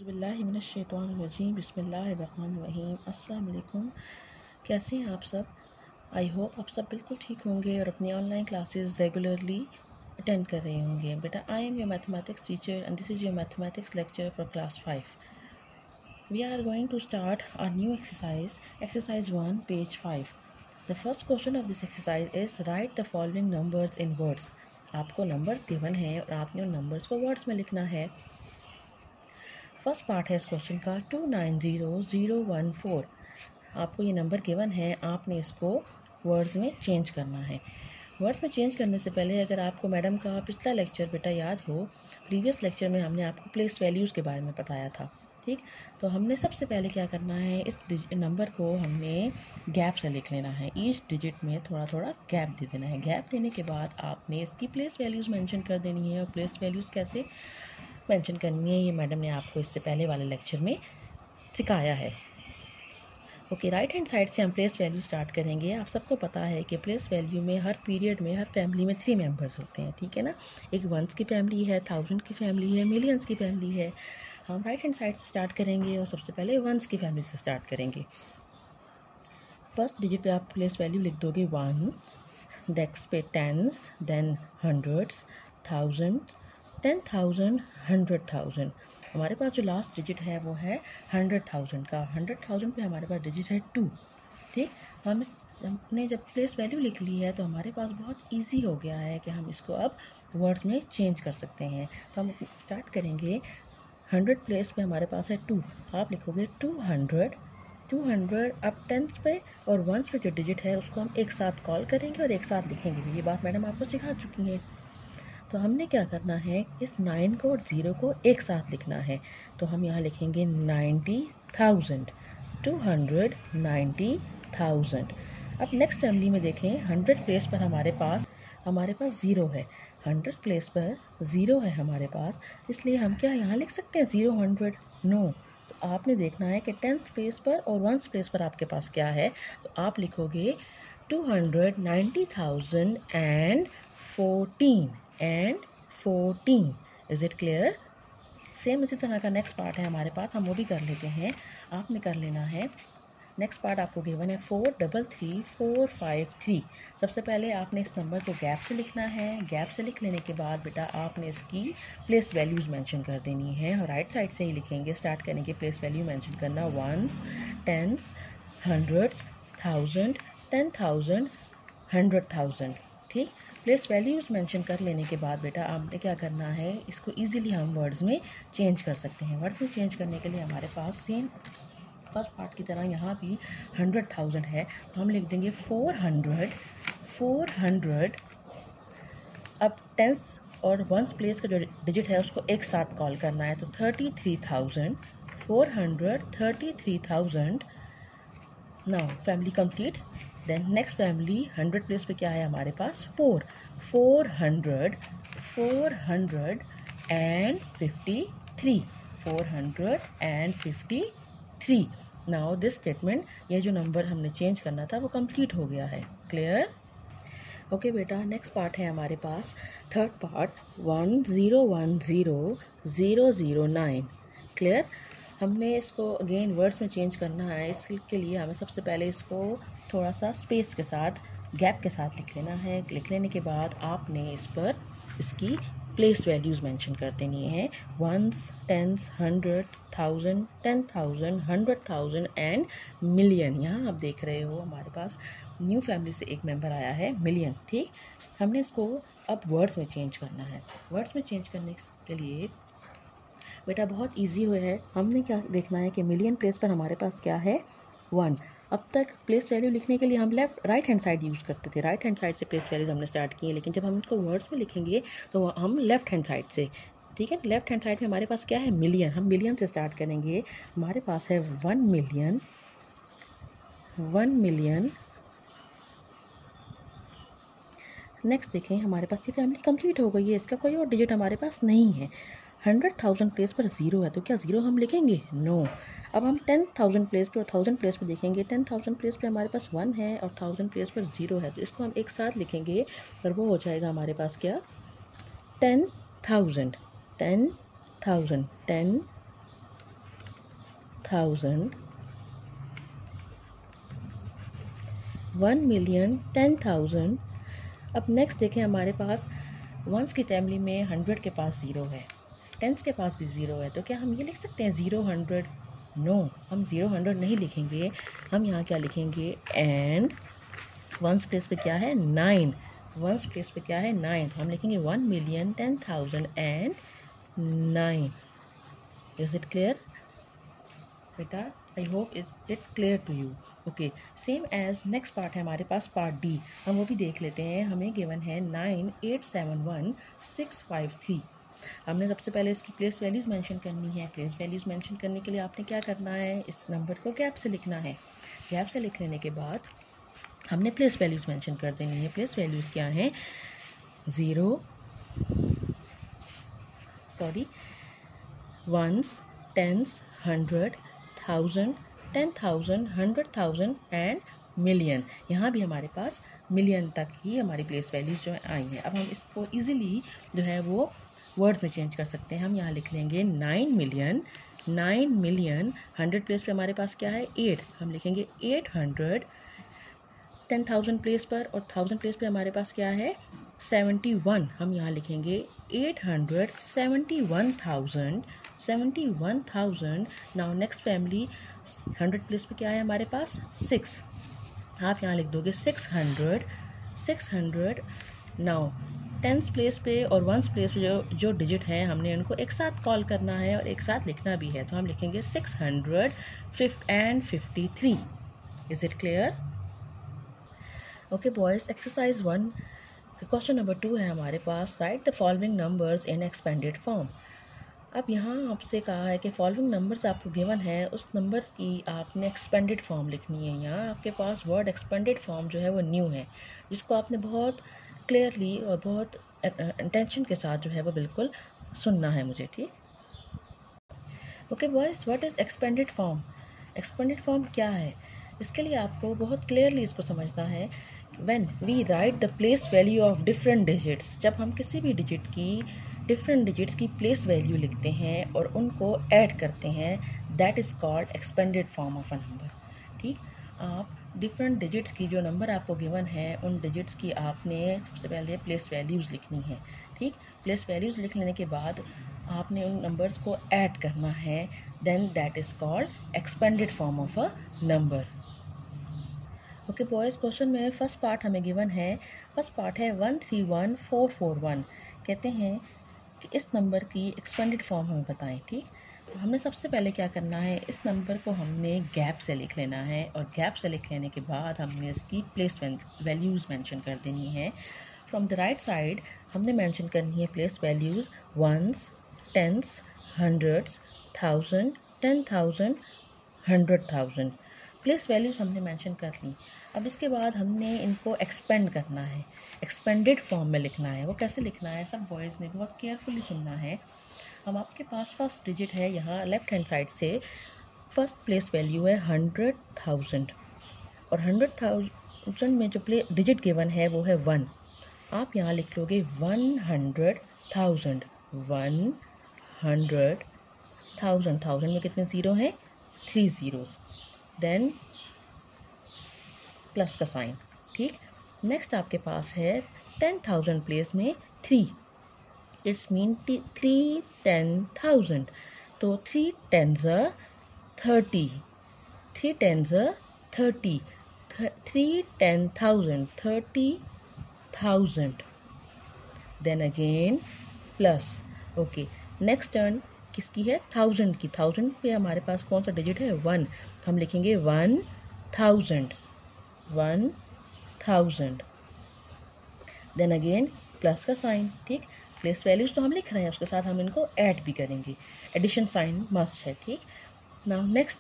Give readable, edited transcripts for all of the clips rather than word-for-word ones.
औज़ुबिल्लाहिमिनश्शैतानिर्रजीम बिस्मिल्लाहिर्रहमानिर्रहीम। अस्सलाम वालेकुम। कैसे हैं आप सब? आई होप आप सब बिल्कुल ठीक होंगे और अपनी ऑनलाइन क्लासेस रेगुलरली अटेंड कर रहे होंगे। बेटा, I am your mathematics teacher and this is your mathematics lecture for class 5. We are going to start our new exercise, exercise 1, page 5. The first question of this exercise is write the following numbers in words. आपको numbers given है और आपने उन numbers को words में लिखना है। First part है इस क्वेश्चन का 290014। आपको ये नंबर गिवन है, आपने इसको वर्ड्स में चेंज करना है। वर्ड्स में चेंज करने से पहले अगर आपको मैडम का पिछला लेक्चर बेटा याद हो, प्रीवियस लेक्चर में हमने आपको प्लेस वैल्यूज़ के बारे में बताया था, ठीक। तो हमने सबसे पहले क्या करना है, इस नंबर को हमने गैप से लिख लेना है। ईच डिजिट में थोड़ा थोड़ा गैप दे देना है। गैप देने के बाद आपने इसकी प्लेस वैल्यूज़ मेंशन कर देनी है। और प्लेस वैल्यूज़ कैसे मेंशन करनी है ये मैडम ने आपको इससे पहले वाले लेक्चर में सिखाया है। ओके, राइट हैंड साइड से हम प्लेस वैल्यू स्टार्ट करेंगे। आप सबको पता है कि प्लेस वैल्यू में हर पीरियड में हर फैमिली में 3 मेंबर्स होते हैं, ठीक है ना। एक वंस की फैमिली है, थाउजेंड की फैमिली है, मिलियंस की फैमिली है। हम राइट हैंड साइड से स्टार्ट करेंगे और सबसे पहले वंस की फैमिली से स्टार्ट करेंगे। फर्स्ट डिजिट पे आप प्लेस वैल्यू लिख दोगे वंस, नेक्स्ट पे टेंस, देन हंड्रेड्स, थाउजेंड, 10,000, 100,000। हमारे पास जो लास्ट डिजिट है वो है 100,000 का। 100,000 पे हमारे पास डिजिट है 2, ठीक। हमने जब प्लेस वैल्यू लिख ली है तो हमारे पास बहुत इजी हो गया है कि हम इसको अब वर्ड्स में चेंज कर सकते हैं। तो हम स्टार्ट करेंगे। 100 प्लेस पे हमारे पास है 2, आप लिखोगे 200। 200 अब टेंस पे और वंस पे जो डिजिट है उसको हम एक साथ कॉल करेंगे और एक साथ लिखेंगे भी। ये बात मैडम आपको सिखा चुकी हैं। तो हमने क्या करना है, इस 9 को और 0 को एक साथ लिखना है। तो हम यहाँ लिखेंगे 90,000, 290,000। अब नेक्स्ट फैमिली में देखें, 100 प्लेस पर हमारे पास 0 है। 100 प्लेस पर 0 है हमारे पास, इसलिए हम क्या यहाँ लिख सकते हैं 0 100? नो। तो आपने देखना है कि 10th प्लेस पर और 1st प्लेस पर आपके पास क्या है। तो आप लिखोगे 290,014 इज़ इट क्लियर? सेम इसी तरह का नेक्स्ट पार्ट है हमारे पास, हम वो भी कर लेते हैं। आपने कर लेना है, नेक्स्ट पार्ट आपको गिवन है 433,453। सबसे पहले आपने इस नंबर को गैप से लिखना है। गैप से लिख लेने के बाद बेटा आपने इसकी प्लेस वैल्यूज़ मेंशन कर देनी है और राइट साइड से ही लिखेंगे। स्टार्ट करेंगे प्लेस वैल्यू मेंशन करना, वंस, टेंस, हंड्रेड्स, थाउजेंड, 10,000, 100,000, ठीक। प्लेस वैल्यूज़ मेंशन कर लेने के बाद बेटा आपने क्या करना है, इसको इजीली हम वर्ड्स में चेंज कर सकते हैं। वर्ड्स में चेंज करने के लिए हमारे पास सेम फर्स्ट पार्ट की तरह यहाँ भी 100,000 है, तो हम लिख देंगे 400। अब टेंस और वंस प्लेस का जो डिजिट है उसको एक साथ कॉल करना है, तो 33,000, 433,000। Now family complete. Then next family 100 place पे क्या है हमारे पास 400 एंड 53, 453। नाउ दिस स्टेटमेंट, ये जो नंबर हमने चेंज करना था वो कंप्लीट हो गया है। क्लियर? ओके बेटा, नेक्स्ट पार्ट है हमारे पास थर्ड पार्ट 1010009। क्लियर? हमने इसको अगेन वर्ड्स में चेंज करना है। इसके लिए हमें सबसे पहले इसको थोड़ा सा स्पेस के साथ, गैप के साथ लिख लेना है। लिख लेने के बाद आपने इस पर इसकी प्लेस वैल्यूज़ मेंशन कर देनी है, वंस, टेंस, 100,000, 10,000, 100,000 एंड मिलियन। यहाँ आप देख रहे हो हमारे पास न्यू फैमिली से एक मेंबर आया है, मिलियन, ठीक। हमने इसको अब वर्ड्स में चेंज करना है। वर्ड्स में चेंज करने के लिए बेटा बहुत इजी है। हमने क्या देखना है कि मिलियन प्लेस पर हमारे पास क्या है 1। अब तक प्लेस वैल्यू लिखने के लिए हम राइट हैंड साइड यूज़ करते थे। राइट हैंड साइड से प्लेस वैल्यूज हमने स्टार्ट की है, लेकिन जब हम इसको वर्ड्स में लिखेंगे तो हम लेफ्ट हैंड साइड से, ठीक है। लेफ्ट हैंड साइड में हमारे पास क्या है मिलियन। हम मिलियन से स्टार्ट करेंगे। हमारे पास है 1 मिलियन, 1 मिलियन। नेक्स्ट देखें, हमारे पास ये फैमिली कंप्लीट हो गई है, इसका कोई और डिजिट हमारे पास नहीं है। 100,000 प्लेस पर 0 है, तो क्या 0 हम लिखेंगे? नो। अब हम 10,000 प्लेस पर और 1000 प्लेस पर देखेंगे। 10,000 प्लेस पे हमारे पास 1 है और 1000 प्लेस पर 0 है, तो इसको हम एक साथ लिखेंगे और वो हो जाएगा हमारे पास क्या 10,000, 10,000, 10 10,000, 1,000,000, 10,000। अब नेक्स्ट देखें, हमारे पास वंस की फैमिली में 100 के पास 0 है, टेंस के पास भी 0 है, तो क्या हम ये लिख सकते हैं 0 100? नो, हम 0 100 नहीं लिखेंगे। हम यहाँ क्या लिखेंगे, एंड वंस प्लेस पे क्या है 9, वंस प्लेस पे क्या है 9, तो हम लिखेंगे 1,000,000, 10,000 एंड 9। इज इट क्लियर बेटा? I hope is it clear to you. Okay, same as next part है हमारे पास पार्ट डी, हम वो भी देख लेते हैं। हमें गिवन है 9,871,653। हमने सबसे पहले इसकी प्लेस वैल्यूज़ मेंशन करनी है। प्लेस वैल्यूज़ मेंशन करने के लिए आपने क्या करना है, इस नंबर को गैप से लिखना है। गैप से लिख लेने के बाद हमने प्लेस वैल्यूज़ मेंशन कर देनी है। प्लेस वैल्यूज़ क्या हैं, 0, वंस, टेंस, 100, 1000, 10,000, 100,000 एंड मिलियन। यहाँ भी हमारे पास मिलियन तक ही हमारी प्लेस वैल्यूज़ जो आई हैं। अब हम इसको इजीली जो है वो वर्ड्स में चेंज कर सकते हैं। हम यहाँ लिख लेंगे 9,000,000, 9,000,000, 100 प्लेस पे हमारे पास क्या है 8, हम लिखेंगे 800, 10,000 प्लेस पर और 1000 प्लेस पे हमारे पास क्या है 71, हम यहाँ लिखेंगे 871,000, 71,000। नाउ नेक्स्ट फैमिली 100 प्लेस पे क्या है हमारे पास 6, आप यहाँ लिख दोगे 600, 600। नाउ टेंस प्लेस पे और वंस प्लेस पे जो डिजिट है हमने उनको एक साथ कॉल करना है और एक साथ लिखना भी है, तो हम लिखेंगे 653। Is it clear? Okay boys, exercise 1 question number 2 है हमारे पास, write the following numbers in expanded form. अब यहाँ आपसे कहा है कि फॉलोइंग नंबर्स आपको गिवन है, उस नंबर की आपने एक्सपेंडेड फॉर्म लिखनी है। यहाँ आपके पास वर्ड एक्सपेंडेड फॉर्म जो है वो न्यू है, जिसको आपने बहुत क्लियरली और बहुत इंटेंशन के साथ जो है वो बिल्कुल सुनना है मुझे, ठीक? Okay boys, what is expanded form? Expanded form क्या है, इसके लिए आपको बहुत क्लियरली इसको समझना है। When we write the place value of different digits, जब हम किसी भी डिजिट की डिफरेंट डिजिट्स की प्लेस वैल्यू लिखते हैं और उनको ऐड करते हैं, that is called expanded form of a number. ठीक, आप डिफरेंट डिजिट्स की जो नंबर आपको गिवन है उन डिजिट्स की आपने सबसे पहले प्लेस वैल्यूज़ लिखनी है। ठीक, प्लेस वैल्यूज़ लिख लेने के बाद आपने उन नंबर्स को ऐड करना है, then that is called expanded form of a number. Okay boys, question में फर्स्ट पार्ट हमें गिवन है, फर्स्ट पार्ट है 131,441। कहते हैं कि इस नंबर की एक्सपेंडेड फॉर्म हमें बताएं। ठीक, तो हमने सबसे पहले क्या करना है, इस नंबर को हमने गैप से लिख लेना है और गैप से लिख लेने के बाद हमने इसकी प्लेस वैल्यूज़ मेंशन कर देनी है। फ्रॉम द राइट साइड हमने मेंशन करनी है place values ones, tens, hundreds, 1000, 10,000, 100,000। Place values हमने मेंशन कर ली। अब इसके बाद हमने इनको एक्सपेंड करना है, एक्सपेंडेड फॉर्म में लिखना है। वो कैसे लिखना है, सब बॉयज़ ने बहुत केयरफुली सुनना है। हम आपके पास फर्स्ट डिजिट है यहाँ लेफ्ट हैंड साइड से, फर्स्ट प्लेस वैल्यू है 100,000 और 100,000 में जो डिजिट गिवन है वो है 1। आप यहाँ लिख लोगे 100,000, 100,000, 1000 में कितने ज़ीरो हैं, 3 ज़ीरोज़, देन प्लस का साइन। ठीक, नेक्स्ट आपके पास है 10,000 प्लेस में 3, इट्स मीन 3 10,000, तो 3 10s are 30, 3 10s are 30, 3 10,000, 30,000, then again plus. Okay, next turn किसकी है, 1000 की। 1000 पे हमारे पास कौन सा डिजिट है, 1, हम लिखेंगे 1,000, 1,000, देन अगेन प्लस का साइन। ठीक, प्लेस वैल्यूज़ तो हम लिख रहे हैं, उसके साथ हम इनको ऐड भी करेंगे, एडिशन साइन मस्ट है। ठीक, नाउ नेक्स्ट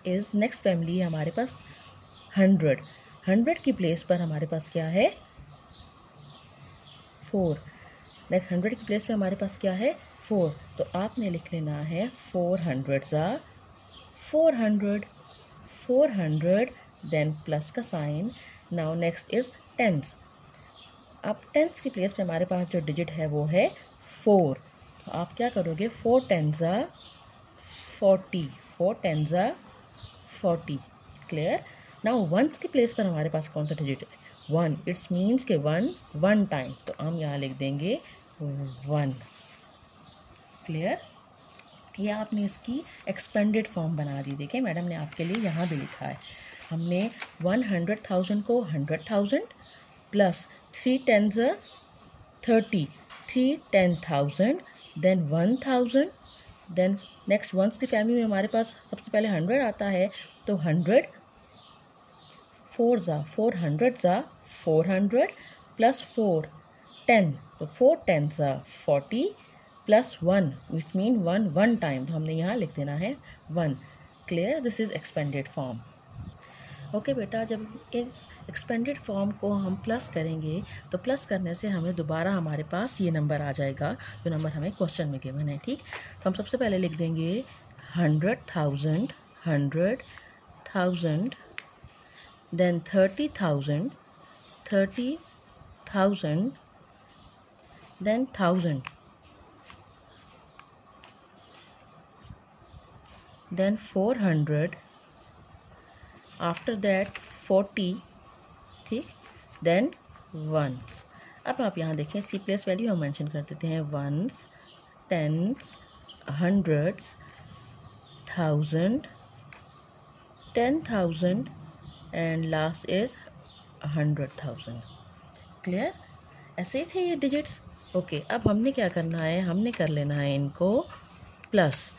फैमिली है हमारे पास 100, 100 की प्लेस पर हमारे पास क्या है 4, नेक्स्ट 100 की प्लेस पे हमारे पास क्या है 4, तो आपने लिख लेना है 400s are 400, 400, देन प्लस का sign. Now next is tens, अब टेंस की प्लेस पे हमारे पास जो डिजिट है वो है 4, तो आप क्या करोगे 4 10s are 40, 4 10s are 40। Clear. Now ones के प्लेस पर हमारे पास कौन सा डिजिट है? 1। इट्स मीन्स के 1 टाइम, तो हम यहाँ लिख देंगे 1। क्लियर। ये आपने इसकी एक्सपेंडेड फॉर्म बना दी। देखें मैडम ने आपके लिए यहाँ भी लिखा है, हमने 100,000 को 100,000 plus 3 10s 30, 3 10,000 then 1,000, then next ones की फैमिली में हमारे पास सबसे पहले 100 आता है, तो 100 400 400 प्लस 4 10, तो 4 10s 40 plus 1 which mean 1 time, तो हमने यहाँ लिख देना है 1। Clear. This is expanded form. Okay बेटा, जब इस एक्सपेंडेड फॉर्म को हम प्लस करेंगे तो प्लस करने से हमें दोबारा हमारे पास ये नंबर आ जाएगा जो नंबर हमें क्वेश्चन में गिवन है। ठीक, तो हम सबसे पहले लिख देंगे 100,000 100,000, then 30,000 30,000, then 1000, then 400, after that 40, ठीक, then ones। अब आप यहाँ देखें सी प्लेस वैल्यू हम मेंशन कर देते हैं, ones, tens, hundreds, 1000, 10,000 and last is 100,000। Clear. ऐसे ही थे ये डिजिट्स। ओके, अब हमने क्या करना है, हमने कर लेना है इनको प्लस।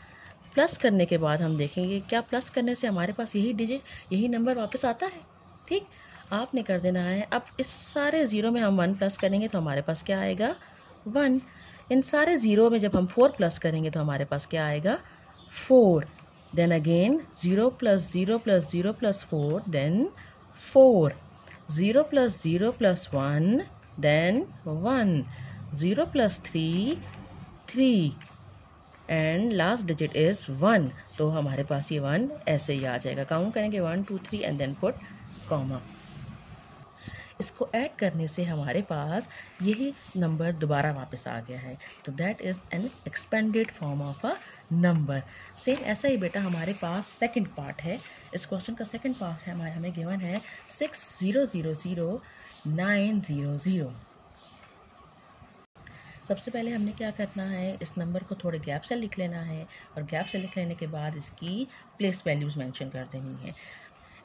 प्लस करने के बाद हम देखेंगे क्या प्लस करने से हमारे पास यही डिजिट, यही नंबर वापस आता है। ठीक, आपने कर देना है। अब इस सारे ज़ीरो में हम 1 प्लस करेंगे तो हमारे पास क्या आएगा, 1। इन सारे ज़ीरो में जब हम 4 प्लस करेंगे तो हमारे पास क्या आएगा, 4। Then again 0 plus 0 plus 0 plus 4, then 4, 0 plus 0 plus 1, then 1, 0 plus 3 3, and last digit is 1। तो हमारे पास ये 1 ऐसे ही आ जाएगा। काउंट करेंगे 1 2 3 एंड देन पुट कॉमा। इसको ऐड करने से हमारे पास यही नंबर दोबारा वापस आ गया है, तो that is an expanded form of a number. Same ऐसा ही बेटा हमारे पास सेकंड पार्ट है। इस क्वेश्चन का सेकंड पार्ट है हमें गिवन है 6000,900। सबसे पहले हमने क्या करना है, इस नंबर को थोड़े गैप से लिख लेना है और गैप से लिख लेने के बाद इसकी प्लेस वैल्यूज़ मेंशन कर देनी है।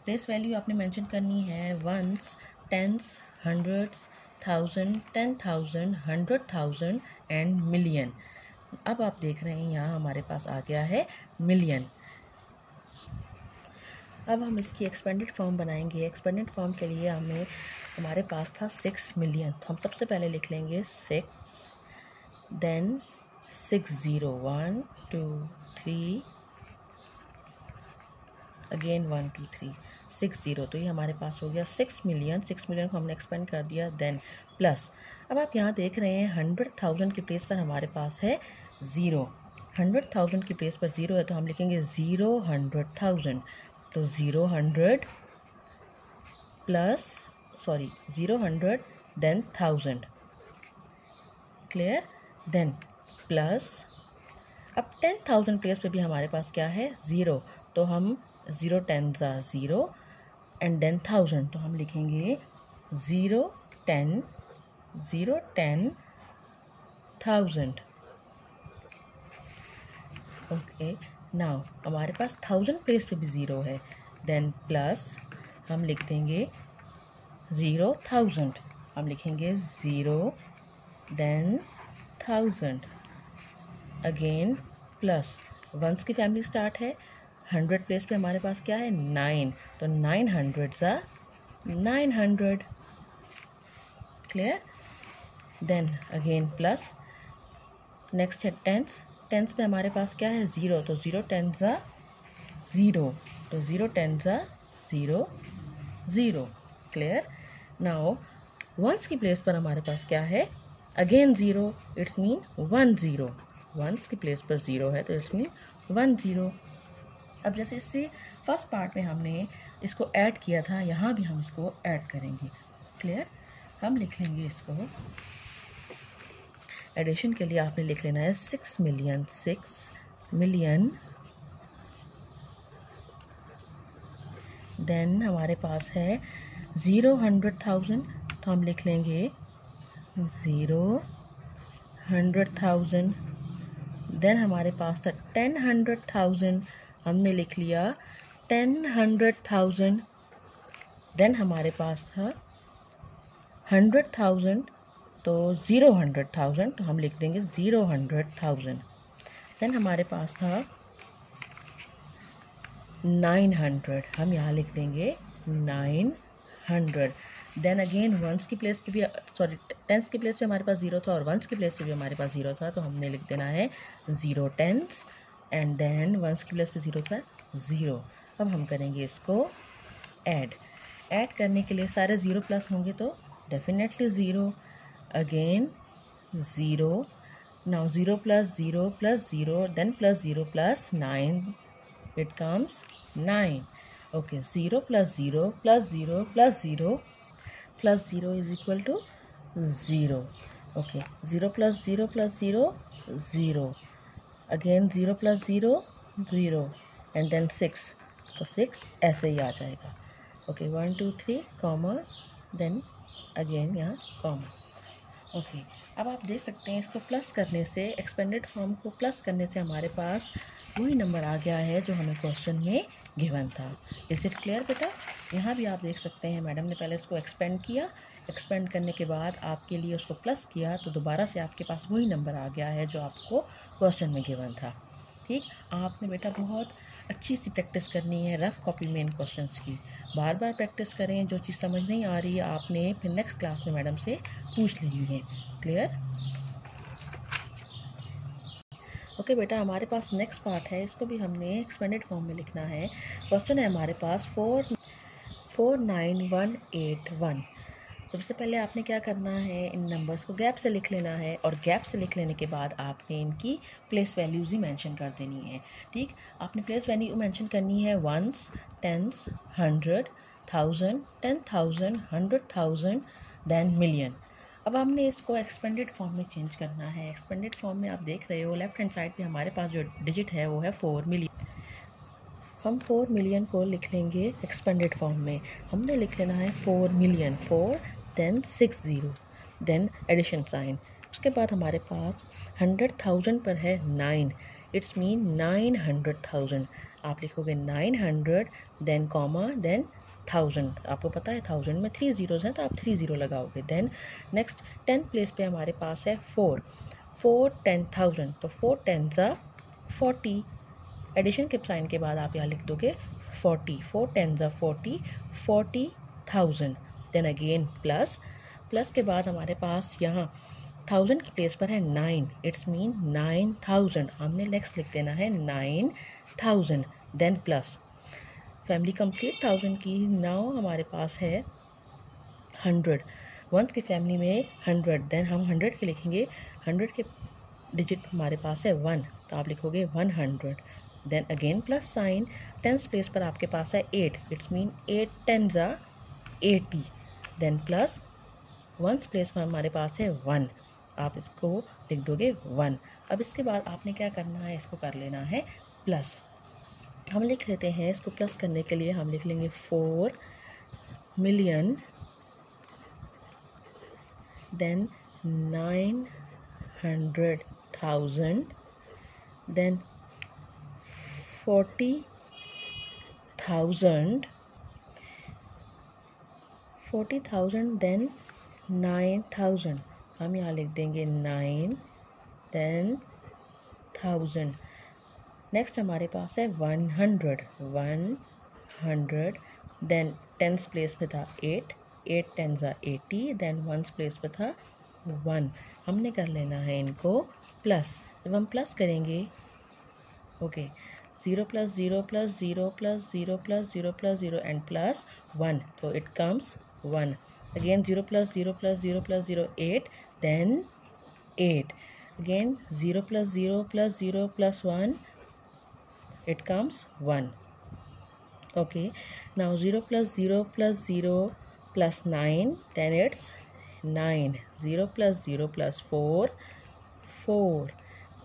प्लेस वैल्यू आपने मेंशन करनी है ones, tens, hundreds, 1000, 10,000, 100,000 and million. अब आप देख रहे हैं यहाँ हमारे पास आ गया है मिलियन। अब हम इसकी एक्सपेंडेड फॉर्म बनाएंगे। एक्सपेंडेड फॉर्म के लिए हमारे पास था 6 मिलियन, तो हम सबसे पहले लिख लेंगे 6, then 60 1 2 3 अगेन 1 2 3 60, तो ये हमारे पास हो गया 6 मिलियन। 6 मिलियन को हमने एक्सपेंड कर दिया, देन प्लस। अब आप यहाँ देख रहे हैं 100,000 के प्लेस पर हमारे पास है 0। 100,000 के प्लेस पर 0 है तो हम लिखेंगे 0 100,000, तो 0 100 plus 0 100 then 1000। Clear. Then plus, अब 10,000 प्लेस पे भी हमारे पास क्या है, 0, तो हम 0 10s 0 एंड देन 1000, तो हम लिखेंगे 0 10 0 10,000। ओके, नाउ हमारे पास 1000 प्लेस पे भी 0 है, देन प्लस हम लिख देंगे 0,000, हम लिखेंगे 0 देन 1000 अगेन प्लस। वंस की फैमिली स्टार्ट है, 100 प्लेस पे हमारे पास क्या है 9, तो 900s 900। Clear. Then again plus. Next है टेंस। टेंस पे हमारे पास क्या है 0, तो 0 10s 0, तो 0 10s 0 0। क्लियर। नाउ वंस की प्लेस पर हमारे पास क्या है, अगेन 0, इट्स मीन 1 0। वंस की प्लेस पर 0 है तो इट्स मीन 1 0। अब जैसे इससे फर्स्ट पार्ट में हमने इसको ऐड किया था, यहाँ भी हम इसको ऐड करेंगे। क्लियर। हम लिख लेंगे इसको, एडिशन के लिए आपने लिख लेना है 6 मिलियन 6 मिलियन देन हमारे पास है 0 100,000, तो हम लिख लेंगे 0 100,000। देन हमारे पास था 10 100,000, हमने लिख लिया 10 100,000। देन हमारे पास था 100,000, तो 0 100,000, तो हम लिख देंगे 0 100,000। देन हमारे पास था 900, हम यहाँ लिख देंगे 900। देन अगेन वंस की प्लेस पे भी, सॉरी टेंस की प्लेस पे हमारे पास 0 था और वंस की प्लेस पे भी हमारे पास 0 था, तो हमने लिख देना है 0 टेंस। एंड देन वंस की प्लेस पे 0 था 0। अब हम करेंगे इसको ऐड करने के लिए सारे 0 प्लस होंगे तो definitely 0, again 0, now 0 plus 0 plus 0, then plus 0 plus 9, it comes 9. Okay, 0 plus 0 plus 0 plus 0 plus 0 is equal to 0. Okay, 0 plus 0 plus 0, 0. Again 0 plus 0, 0. And then 6. तो 6 ऐसे ही आ जाएगा. Okay, 1 2 3 comma, then again यहाँ comma. ओके अब आप देख सकते हैं इसको प्लस करने से, एक्सपेंडेड फॉर्म को प्लस करने से हमारे पास वही नंबर आ गया है जो हमें क्वेश्चन में गिवन था। इज इट क्लियर बेटा? यहाँ भी आप देख सकते हैं मैडम ने पहले इसको एक्सपेंड किया, एक्सपेंड करने के बाद आपके लिए उसको प्लस किया तो दोबारा से आपके पास वही नंबर आ गया है जो आपको क्वेश्चन में गिवन था। ठीक, आपने बेटा बहुत अच्छी सी प्रैक्टिस करनी है रफ़ कॉपी में इन क्वेश्चंस की, बार बार प्रैक्टिस करें। जो चीज़ समझ नहीं आ रही है आपने फिर नेक्स्ट क्लास में मैडम से पूछ लेनी है। क्लियर? ओके बेटा, हमारे पास नेक्स्ट पार्ट है, इसको भी हमने एक्सपेंडेड फॉर्म में लिखना है। क्वेश्चन है हमारे पास 49181। सबसे पहले आपने क्या करना है, इन नंबर्स को गैप से लिख लेना है और गैप से लिख लेने के बाद आपने इनकी प्लेस वैल्यूज़ ही मेंशन कर देनी है। ठीक, आपने प्लेस वैल्यू मेंशन करनी है वंस, टेंस, 100, 1000, 10,000, 100,000, देन मिलियन। अब हमने इसको एक्सपेंडेड फॉर्म में चेंज करना है। एक्सपेंडेड फॉर्म में आप देख रहे हो लेफ्ट हैंड साइड पे हमारे पास जो डिजिट है वो है 4 मिलियन। हम 4 मिलियन को लिख लेंगे एक्सपेंडेड फॉर्म में। हमने लिख लेना है 4 million, 4 then 6 zero, then addition sign. उसके बाद हमारे पास 100,000 पर है 9, इट्स मीन 900,000। आप लिखोगे 900 देन कॉमा देन 1000। आपको पता है 1000 में 3 ज़ीरोज़ हैं तो आप 3 ज़ीरो लगाओगे। देन नेक्स्ट 10 प्लेस पे हमारे पास है 4 10,000, तो 4 10 ज़ा 40। एडिशन के साइन के बाद आप यहाँ लिख दोगे 40, 4 10 ज़ा 40, 40,000। देन अगेन प्लस के बाद हमारे पास यहाँ 1000 की प्लेस पर है 9, इट्स मीन 9,000। हमने नेक्स्ट लिख देना है 9,000, देन प्लस फैमिली कंप्लीट 1000 की। नाउ हमारे पास है 100, वंस की फैमिली में 100, देन हम 100 के लिखेंगे। 100 के डिजिट हमारे पास है 1, तो आप लिखोगे 100, then again plus sign. Tens place पर आपके पास है 8, इट्स मीन 8 10 ज़ा 80, देन प्लस वंस प्लेस पर हमारे पास है 1, आप इसको लिख दोगे 1। अब इसके बाद आपने क्या करना है, इसको कर लेना है प्लस। हम लिख लेते हैं इसको प्लस करने के लिए हम लिख लेंगे 4 मिलियन, देन 900,000, देन 40,000, देन 9,000। हम यहाँ लिख देंगे 9 देन 1000। नेक्स्ट हमारे पास है 100, देन टेंस प्लेस पे था 8 10 ज़ा 80, देन वंस प्लेस पे था 1। हमने कर लेना है इनको प्लस। जब हम प्लस करेंगे, okay, 0 plus 0 plus 0 plus 0 plus 0 plus 0 and plus 1, तो it comes 1। Again 0 plus 0 plus 0 plus 0 8, then 8। Again 0 plus 0 plus 0 plus 1, it comes 1. Okay, now 0 plus 0 plus 0 plus 9, then it's 9. 0 plus 0 plus 4, 4.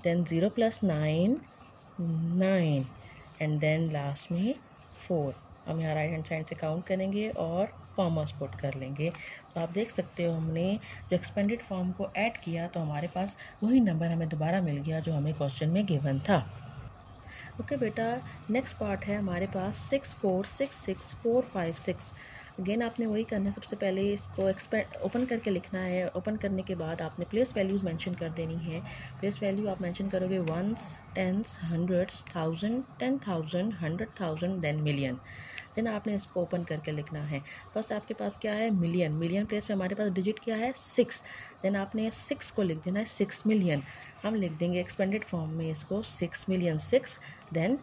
Then 0 plus 9, 9. And then last में 4. हम यहाँ right hand side से count करेंगे और commas put कर लेंगे। तो आप देख सकते हो हमने जो एक्सपेंडेड फॉर्म को ऐड किया तो हमारे पास वही नंबर हमें दोबारा मिल गया जो हमें क्वेश्चन में गिवन था। ओके बेटा, नेक्स्ट पार्ट है हमारे पास 6 4 6 6 4 5 6। अगेन आपने वही करना है, सबसे पहले इसको ओपन करके लिखना है। ओपन करने के बाद आपने प्लेस वैल्यूज़ मेंशन कर देनी है। प्लेस वैल्यू आप मेंशन करोगे ones, tens, hundreds, 1000, 10,000, 100,000, then million. Then आपने इसको ओपन करके लिखना है। फर्स्ट आपके पास क्या है, मिलियन। मिलियन प्लेस पे हमारे पास डिजिट क्या है, 6। देन आपने 6 को लिख देना है 6 मिलियन। हम लिख देंगे एक्सपेंडेड फॉर्म में इसको 6 मिलियन 6, देन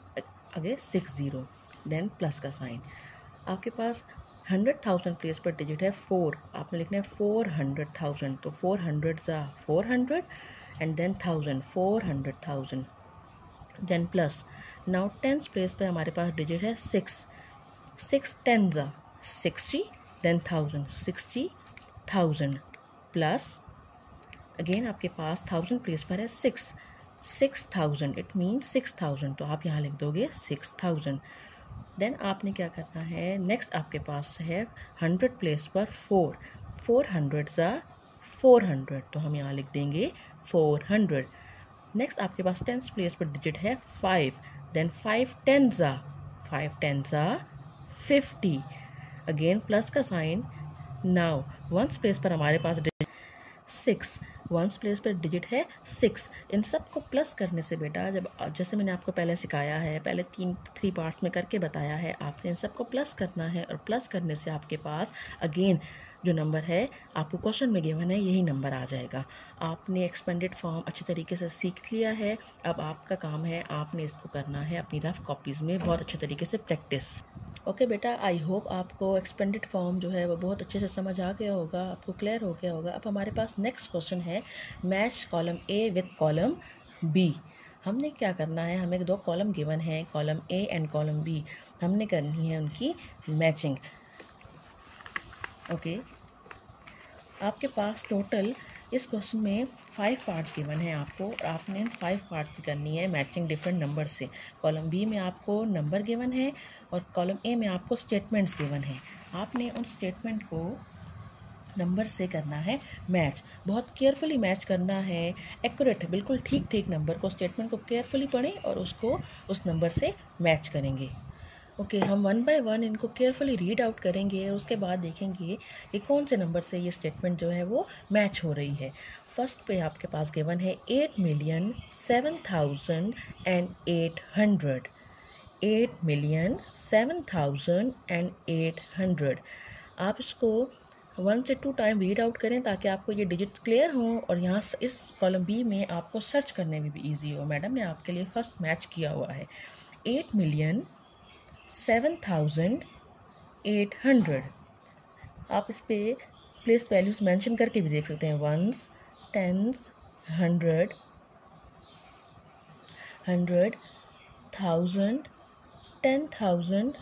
आगे 60, देन प्लस का साइन। आपके पास 100,000 प्लेस पर डिजिट है 4, आपने लिखना है 400,000। तो 400 ज़ा 400 and then 1000, 400,000, then plus. Now tens place पे हमारे पास डिजिट है 6, 6 10 ज़ा 60, देन 1000, 60,000 प्लस। अगेन आपके पास 1000 प्लेस पर है 6, 6,000, इट मीन्स 6,000। तो आप यहाँ लिख दोगे 6,000। देन आपने क्या करना है, नेक्स्ट आपके पास है 100 प्लेस पर 4, 400 ज़ा 400, तो हम यहाँ लिख देंगे 400। नेक्स्ट आपके पास टेंस प्लेस पर डिजिट है 5, देन 5 10 ज़ा 5 10 ज़ा 50, अगेन प्लस का साइन। नाउ वंस प्लेस पर हमारे पास 6, वंस प्लेस पर डिजिट है 6। इन सब को प्लस करने से बेटा, जब जैसे मैंने आपको पहले सिखाया है, पहले 3 पार्ट्स में करके बताया है, आपने इन सब को प्लस करना है और प्लस करने से आपके पास अगेन जो नंबर है आपको क्वेश्चन में गिवन है यही नंबर आ जाएगा। आपने एक्सपेंडेड फॉर्म अच्छी तरीके से सीख लिया है। अब आपका काम है, आपने इसको करना है अपनी रफ कॉपीज़ में बहुत अच्छे तरीके से प्रैक्टिस। ओके बेटा, आई होप आपको एक्सपेंडेड फॉर्म जो है वो बहुत अच्छे से समझ आ गया होगा, आपको क्लियर हो गया होगा। अब हमारे पास नेक्स्ट क्वेश्चन है, match column A with column B. हमने क्या करना है, हमें 2 कॉलम गिवन है, column A and column B. हमने करनी है उनकी मैचिंग। ओके, आपके पास टोटल इस क्वेश्चन में 5 पार्ट्स गिवन है आपको, और आपने 5 पार्ट्स करनी है मैचिंग डिफरेंट नंबर से। कॉलम बी में आपको नंबर गिवन है और कॉलम ए में आपको स्टेटमेंट्स गिवन है। आपने उन स्टेटमेंट को नंबर से करना है मैच, बहुत केयरफुली मैच करना है, एक्यूरेट बिल्कुल ठीक ठीक नंबर को, स्टेटमेंट को केयरफुली पढ़ें और उसको उस नंबर से मैच करेंगे। ओके, हम 1 बाय 1 इनको केयरफुली रीड आउट करेंगे और उसके बाद देखेंगे कि कौन से नंबर से ये स्टेटमेंट जो है वो मैच हो रही है। फर्स्ट पे आपके पास गिवन है 8,07,800, 8,07,800। आप इसको 1 से 2 टाइम रीड आउट करें ताकि आपको ये डिजिट्स क्लियर हों और यहाँ इस कॉलम बी में आपको सर्च करने में भी ईजी हो। मैडम ने आपके लिए फर्स्ट मैच किया हुआ है 8,07,800। आप इस पे प्लेस वैल्यूज मेंशन करके भी देख सकते हैं, ones, tens, 100, 100,000, 10,000,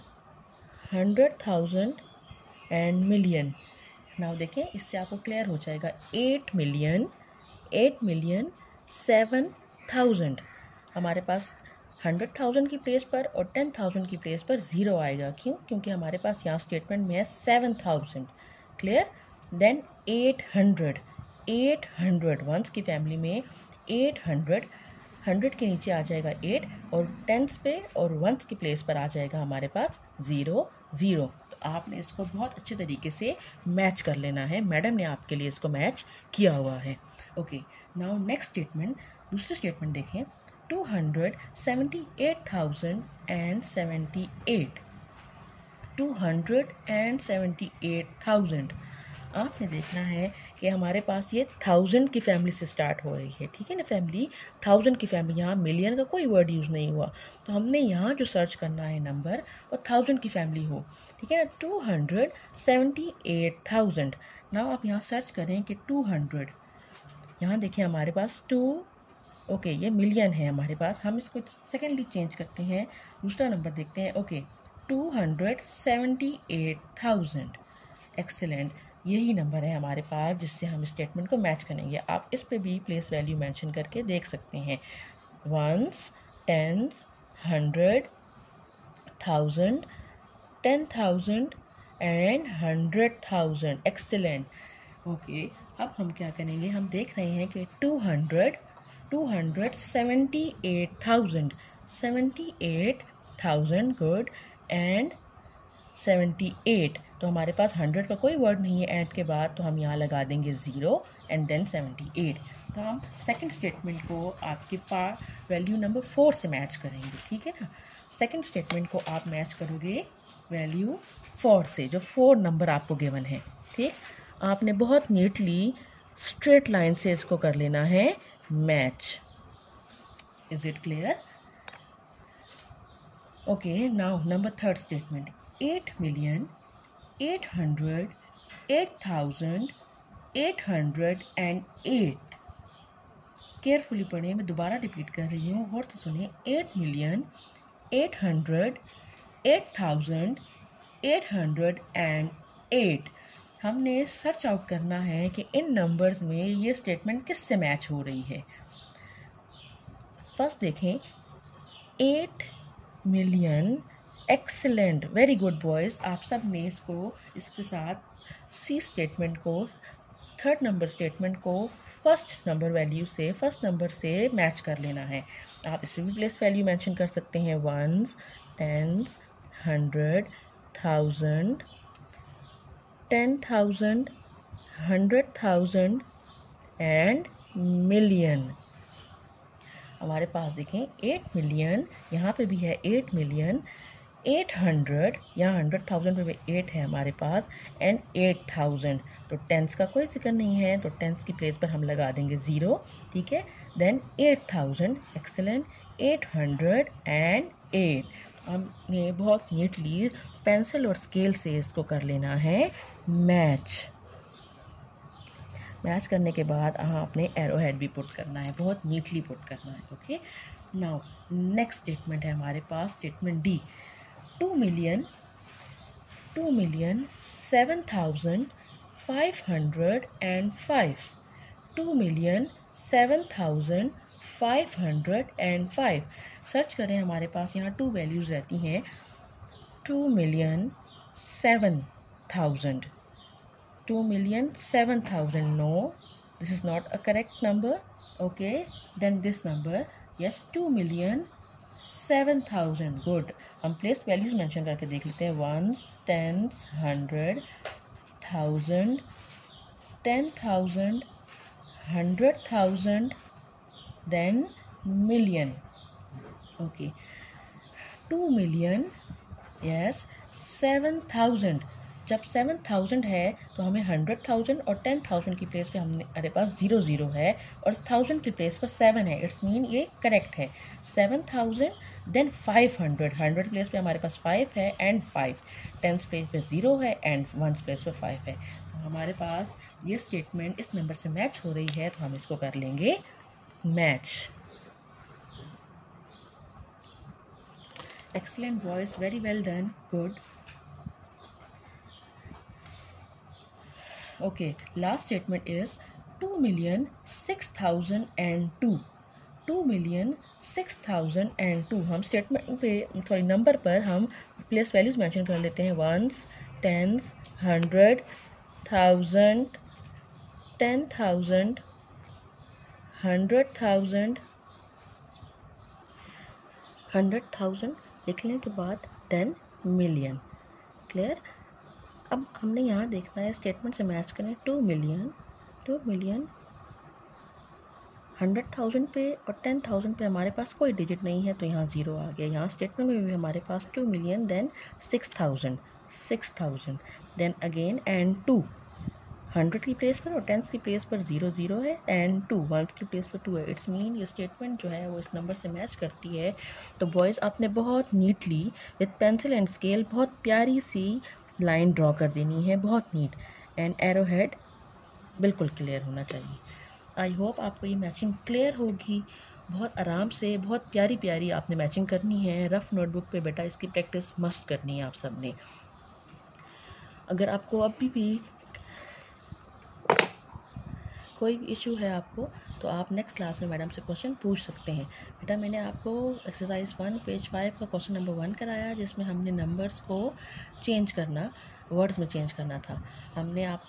100,000 and million. Now देखें, इससे आपको क्लियर हो जाएगा 8,07,000। हमारे पास 100,000 की प्लेस पर और 10,000 की प्लेस पर 0 आएगा। क्यों? क्योंकि हमारे पास यहाँ स्टेटमेंट में है 7,000। क्लियर? देन 800 वंस की फैमिली में 800, 100 के नीचे आ जाएगा 8 और टेंस पे और वंस की प्लेस पर आ जाएगा हमारे पास 0 0। तो आपने इसको बहुत अच्छे तरीके से मैच कर लेना है, मैडम ने आपके लिए इसको मैच किया हुआ है। ओके, नाउ नेक्स्ट स्टेटमेंट, दूसरी स्टेटमेंट देखें, 278,078, 278,000। आपने देखना है कि हमारे पास ये 1000 की फैमिली से स्टार्ट हो रही है, ठीक है ना फैमिली, 1000 की फैमिली। यहाँ मिलियन का कोई वर्ड यूज़ नहीं हुआ, तो हमने यहाँ जो सर्च करना है नंबर वो 1000 की फैमिली हो, ठीक है ना। 278,000। नाउ आप यहाँ सर्च करें कि 200, यहाँ देखिए हमारे पास 2, ओके ये मिलियन है हमारे पास, हम इसको सेकेंडली चेंज करते हैं, दूसरा नंबर देखते हैं। ओके 278,000, एक्सेलेंट, यही नंबर है हमारे पास जिससे हम स्टेटमेंट को मैच करेंगे। आप इस पे भी प्लेस वैल्यू मेंशन करके देख सकते हैं, ones, tens, 100, 1000, 10,000 and 100,000। Excellent. Okay, अब हम क्या करेंगे, हम देख रहे हैं कि 278,000 गुड, एंड 78, तो हमारे पास 100 का कोई वर्ड नहीं है ऐड के बाद, तो हम यहाँ लगा देंगे 0 एंड देन 78। तो हम सेकंड स्टेटमेंट को आपके पास वैल्यू नंबर 4 से मैच करेंगे, ठीक है ना। सेकंड स्टेटमेंट को आप मैच करोगे वैल्यू 4 से, जो 4 नंबर आपको गिवन है, ठीक। आपने बहुत नीटली स्ट्रेट लाइन से इसको कर लेना है match. Is it clear? Okay, now number third statement, 8,808,808। Carefully पढ़ें, मैं दोबारा रिपीट कर रही हूँ, गौर से सुनिए। 8,808,808। हमने सर्च आउट करना है कि इन नंबर्स में ये स्टेटमेंट किससे मैच हो रही है। फर्स्ट देखें, 8 million. Excellent, very good boys. आप सब ने इसके साथ सी स्टेटमेंट को, थर्ड नंबर स्टेटमेंट को फर्स्ट नंबर से मैच कर लेना है। आप इस पर भी प्लेस वैल्यू मेंशन कर सकते हैं, वंस, टेंस, 100, 1000, 10,000, 100,000 एंड मिलियन। हमारे पास देखें 8 मिलियन, यहाँ पे भी है 8 मिलियन, 800, यहाँ 100,000 पे भी 8 है हमारे पास, एंड 8,000। तो टेंस का कोई जिक्र नहीं है, तो टेंस की प्लेस पर हम लगा देंगे 0, ठीक है। Then 8,000, excellent, 808। हमने बहुत नीटली पेंसिल और स्केल से इसको कर लेना है मैच करने के बाद आपने एरो हेड भी पुट करना है, बहुत नीटली पुट करना है। ओके, नाउ नेक्स्ट स्टेटमेंट है हमारे पास, स्टेटमेंट डी। 2,07,505। 2,07,505। सर्च करें, हमारे पास यहाँ 2 वैल्यूज़ रहती हैं। 2,07,000। 2,07,000. No, this is not a correct number. Okay, then this number, yes, 2,07,000. Good. हम प्लेस वैल्यूज मेंशन करके देख लेते हैं, ones, tens, 100, 1000, 10,000, 100,000, then million. Okay, 2 million, yes, 7,000। जब 7,000 है तो हमें 100,000 और 10,000 की प्लेस पे हमारे पास 0 है, और 1000 की प्लेस पर 7 है। इट्स मीन ये करेक्ट है। 7,000 देन 500, 100 प्लेस पे हमारे पास 5 है एंड 5, 10 प्लेस पे 0 है एंड 1 प्लेस पे 5 है। तो हमारे पास ये स्टेटमेंट इस नंबर से मैच हो रही है, तो हम इसको कर लेंगे match. Excellent boys, very well done, good. Okay, last statement is 2,06,002. 2,06,002। हम स्टेटमेंट पे नंबर पर हम प्लेस वैल्यूज मेंशन कर लेते हैं, वंस, टेंस, 100, 1000, 10,000, 100,000, 100,000 लिखने के बाद देन मिलियन। क्लियर? अब हमने यहाँ देखना है स्टेटमेंट से मैच करें। 2 मिलियन 100,000 पे और 10,000 पे हमारे पास कोई डिजिट नहीं है, तो यहाँ 0 आ गया। यहाँ स्टेटमेंट में भी हमारे पास 2 million then 6,000 then again and 2, 100 की प्लेस पर और 10 की प्लेस पर 0 है एंड 2, 1 की प्लेस पर 2 है। इट्स मीन ये स्टेटमेंट जो है वो इस नंबर से मैच करती है। तो बॉयज़, आपने बहुत neatly with pencil and scale बहुत प्यारी सी लाइन ड्रॉ कर देनी है, बहुत नीट, एंड एरो हेड बिल्कुल क्लियर होना चाहिए। आई होप आपको ये मैचिंग क्लियर होगी। बहुत आराम से, बहुत प्यारी प्यारी आपने मैचिंग करनी है। रफ़ नोटबुक पे बेटा इसकी प्रैक्टिस मस्ट करनी है आप सब ने। अगर आपको अभी भी कोई भी इशू है आपको तो आप नेक्स्ट क्लास में मैडम से क्वेश्चन पूछ सकते हैं। बेटा मैंने आपको एक्सरसाइज 1 पेज 5 का क्वेश्चन नंबर 1 कराया, जिसमें हमने नंबर्स को चेंज करना, वर्ड्स में चेंज करना था। हमने आप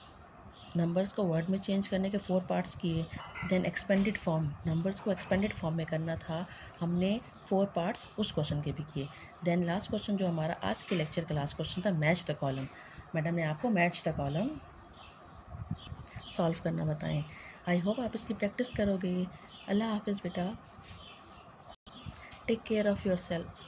नंबर्स को वर्ड में चेंज करने के 4 पार्ट्स किए। देन एक्सपेंडेड फॉर्म, नंबर्स को एक्सपेंडेड फॉर्म में करना था, हमने 4 पार्ट्स उस क्वेश्चन के भी किए। देन लास्ट क्वेश्चन जो हमारा आज के लेक्चर का लास्ट क्वेश्चन था, मैच द कॉलम। मैडम ने आपको मैच द कॉलम सॉल्व करना बताएं। आई होप आप इसकी प्रैक्टिस करोगे। अल्लाह हाफिज़ बेटा, take care of your self.